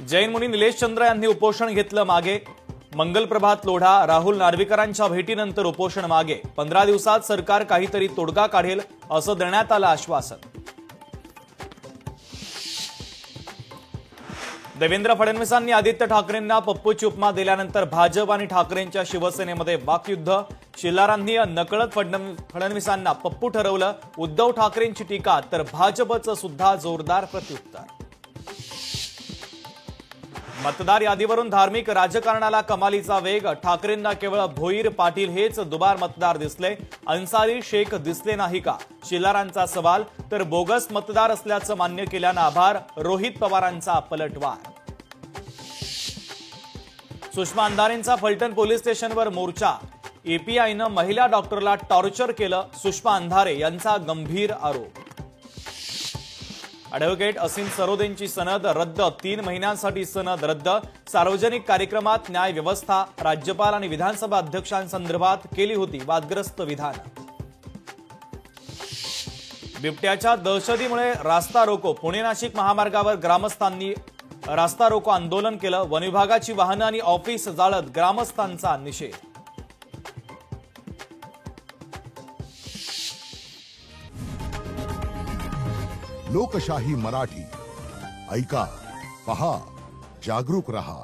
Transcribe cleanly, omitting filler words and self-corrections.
जैन मुनी निलेश चंद्र यांनी उपोषण घेतलं मागे। मंगलप्रभात लोढा राहुल नार्वेकरांच्या भेटीनंतर उपोषण मागे। 15 दिवसात सरकार काहीतरी तोडगा काढेल असं देण्यात आलं आश्वासन। देवेंद्र फडणवीसांनी आदित्य ठाकरेंना पप्पूची उपमा दिल्यानंतर भाजप आणि ठाकरेंच्या शिवसेनेमध्ये वाकयुद्ध। शिल्लारांनी नकळत फडणवीसांना पप्पू ठरवलं। उद्धव ठाकरेंची टीका तर भाजपचं सुद्धा जोरदार प्रत्युत्तर। मतदार यादीवरून धार्मिक राजकारणाला कमालीचा वेग। ठाकरेंना केवळ भोईर पाटील हेच दुबार मतदार दिसले, अन्सारी शेख दिसले नाही का? शिल्लारांचा सवाल तर बोगस मतदार असल्याचं मान्य केल्यानं आभार। रोहित पवारांचा पलटवार। सुषमा अंधारेंचा फलटण पोलीस स्टेशनवर मोर्चा। एपीआयनं महिला डॉक्टरला टॉर्चर केलं, सुषमा अंधारे यांचा गंभीर आरोप। ॲडव्होकेट असीम सरोदेंची सनद रद्द। 3 महिन्यांसाठी सनद रद्द। सार्वजनिक कार्यक्रमात न्याय व्यवस्था। राज्यपाल आणि विधानसभा अध्यक्षांसंदर्भात केली होती वादग्रस्त विधान। बिबट्याच्या दहशतीमुळे रास्ता रोको। पुणे नाशिक महामार्गावर ग्रामस्थांनी रास्ता रोको आंदोलन केलं। वन विभागाची वाहनं आणि ऑफिस जाळत ग्रामस्थांचा निषेध। लोकशाही मराठी ऐका, पहा, जागरूक रहा।